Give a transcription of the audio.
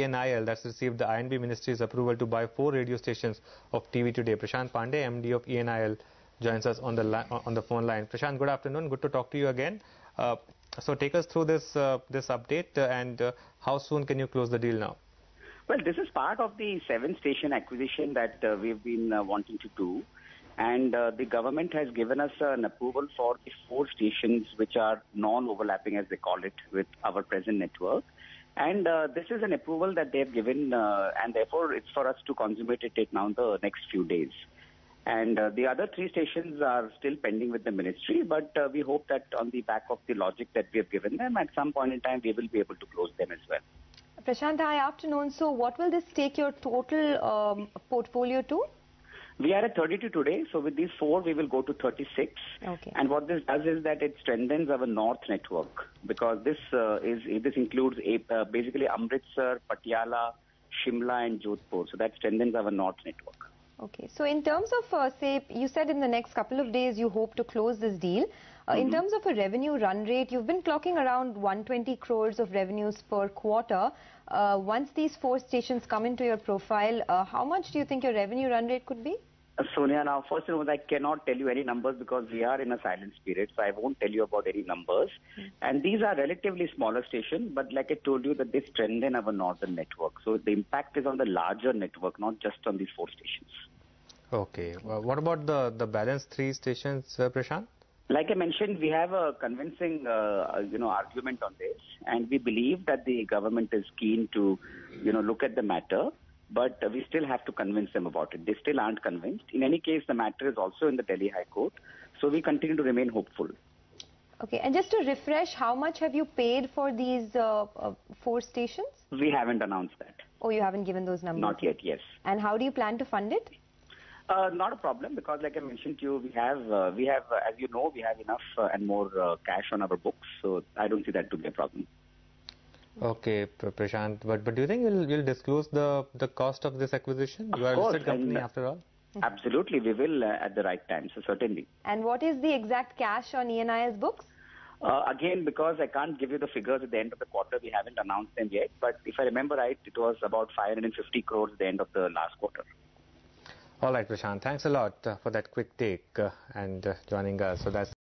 ENIL that's received the INB Ministry's approval to buy 4 radio stations of TV Today. Prashant Pandey, MD of ENIL, joins us on the phone line. Prashant, good afternoon. Good to talk to you again. So take us through this update and how soon can you close the deal now? Well, this is part of the 7-station acquisition that we've been wanting to do. And the government has given us an approval for the 4 stations which are non-overlapping, as they call it, with our present network. And this is an approval that they have given, and therefore it's for us to consummate it now in the next few days. And the other 3 stations are still pending with the ministry, but we hope that on the back of the logic that we have given them, at some point in time we will be able to close them as well. Prashant, hi, afternoon. So what will this take your total portfolio to? We are at 32 today, so with these 4 we will go to 36. Okay. And what this does is that it strengthens our north network, because this includes basically Amritsar, Patiala, Shimla and Jodhpur. So that strengthens our north network. Okay. So in terms of, say, you said in the next couple of days you hope to close this deal. In terms of a revenue run rate, you've been clocking around 120 crores of revenues per quarter. Once these 4 stations come into your profile, how much do you think your revenue run rate could be? Sonia, now first of all, I cannot tell you any numbers because we are in a silence period, so I won't tell you about any numbers. And these are relatively smaller stations, but like I told you, that they strengthen our northern network. So the impact is on the larger network, not just on these 4 stations. Okay. What about the balance 3 stations, Prashant? Like I mentioned, we have a convincing, argument on this, and we believe that the government is keen to, look at the matter. But we still have to convince them about it. They still aren't convinced. In any case, the matter is also in the Delhi High Court. So we continue to remain hopeful. Okay. And just to refresh, how much have you paid for these 4 stations? We haven't announced that. Oh, you haven't given those numbers? Not yet, yes. And how do you plan to fund it? Not a problem, because like I mentioned to you, we have, as you know, we have enough and more cash on our books. So I don't see that to be a problem. Okay, Prashant, but do you think you'll disclose the cost of this acquisition? You are a listed company after all. Absolutely, we will at the right time, so certainly. And what is the exact cash on ENIL's books? Again, because I can't give you the figures at the end of the quarter, we haven't announced them yet. But if I remember right, it was about 550 crores at the end of the last quarter. All right, Prashant, thanks a lot for that quick take and joining us. So that's